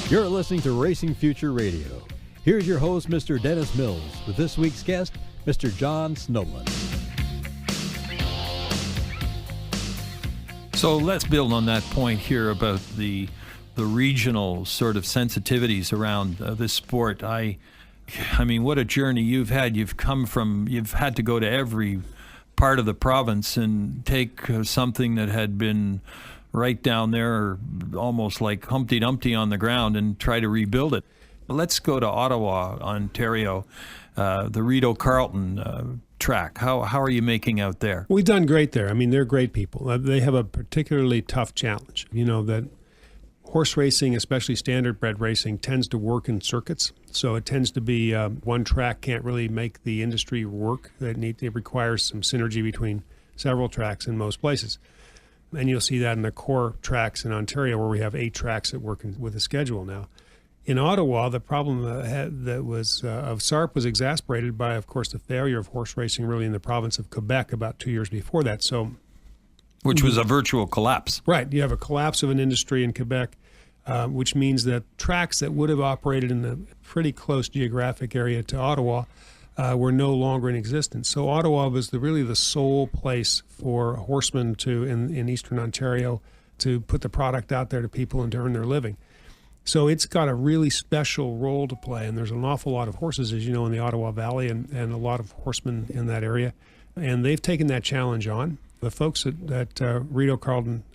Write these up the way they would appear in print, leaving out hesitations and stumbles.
You're listening to Racing Future Radio. Here's your host, Mr. Dennis Mills, with this week's guest, Mr. John Snobelen. So let's build on that point here about the regional sort of sensitivities around this sport. I mean, what a journey you've had. You've had to go to every part of the province and take something that had been right down there, almost like Humpty Dumpty on the ground, and try to rebuild it. Let's go to Ottawa, Ontario, the Rideau Carlton track. How are you making out there? We've done great there. I mean, they're great people. They have a particularly tough challenge. You know, that horse racing, especially standardbred racing, tends to work in circuits. So it tends to be one track can't really make the industry work. It requires some synergy between several tracks in most places. And you'll see that in the core tracks in Ontario, where we have 8 tracks that work with a schedule now. In Ottawa, the problem that was of SARP was exacerbated by, of course, the failure of horse racing really in the province of Quebec about 2 years before that. So, which was a virtual collapse. Right. You have a collapse of an industry in Quebec, which means that tracks that would have operated in a pretty close geographic area to Ottawa were no longer in existence. So Ottawa was really the sole place for horsemen in Eastern Ontario to put the product out there to people and to earn their living. So it's got a really special role to play, and there's an awful lot of horses, as you know, in the Ottawa Valley and a lot of horsemen in that area. And they've taken that challenge on. The folks at Rideau Carlton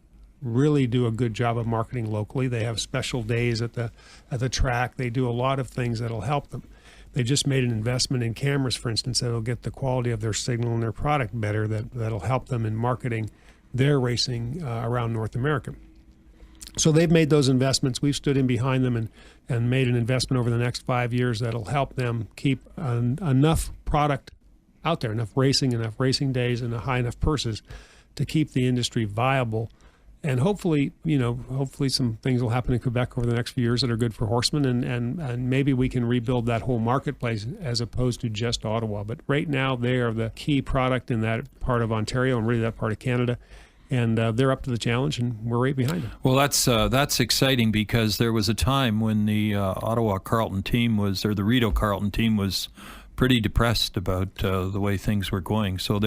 really do a good job of marketing locally. They have special days at the track. They do a lot of things that'll help them. They just made an investment in cameras, for instance, that'll get the quality of their signal and their product better, that'll help them in marketing their racing around North America. So they've made those investments. We've stood in behind them and made an investment over the next 5 years that'll help them keep enough product out there, enough racing days, and high enough purses to keep the industry viable. And hopefully some things will happen in Quebec over the next few years that are good for horsemen, and maybe we can rebuild that whole marketplace as opposed to just Ottawa. But right now, they are the key product in that part of Ontario and really that part of Canada. And they're up to the challenge, and we're right behind them. Well, that's exciting, because there was a time when the Ottawa Carlton team the Rideau Carlton team was pretty depressed about the way things were going. So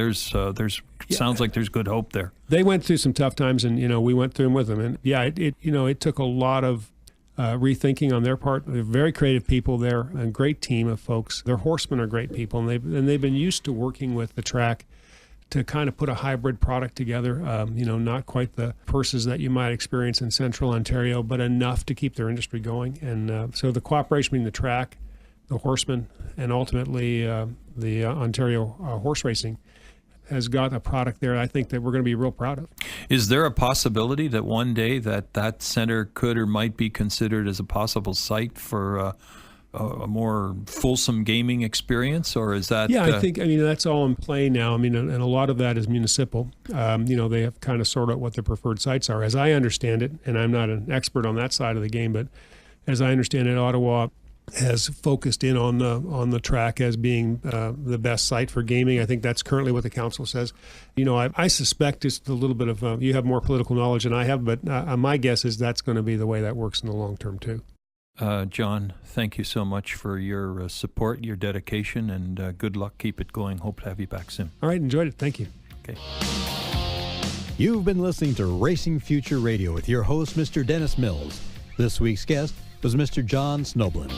sounds like there's good hope there. They went through some tough times, and we went through them with them. And it took a lot of rethinking on their part. They're very creative people there, a great team of folks. Their horsemen are great people, and they've been used to working with the track to kind of put a hybrid product together, not quite the purses that you might experience in central Ontario, but enough to keep their industry going. And so the cooperation between the track, the horsemen, and ultimately the Ontario horse racing has got a product there I think that we're going to be real proud of. Is there a possibility that one day that centre could or might be considered as a possible site for a more fulsome gaming experience, or is that? Yeah, I think that's all in play now. And a lot of that is municipal. They have kind of sorted out what their preferred sites are, as I understand it. And I'm not an expert on that side of the game, but as I understand it, Ottawa has focused in on the track as being the best site for gaming. I think that's currently what the council says. I suspect just a little bit of you have more political knowledge than I have, but my guess is that's going to be the way that works in the long term too. John, thank you so much for your support, your dedication, and good luck. Keep it going. Hope to have you back soon. All right, enjoyed it. Thank you. Okay. You've been listening to Racing Future Radio with your host, Mr. Dennis Mills. This week's guest was Mr. John Snobelen.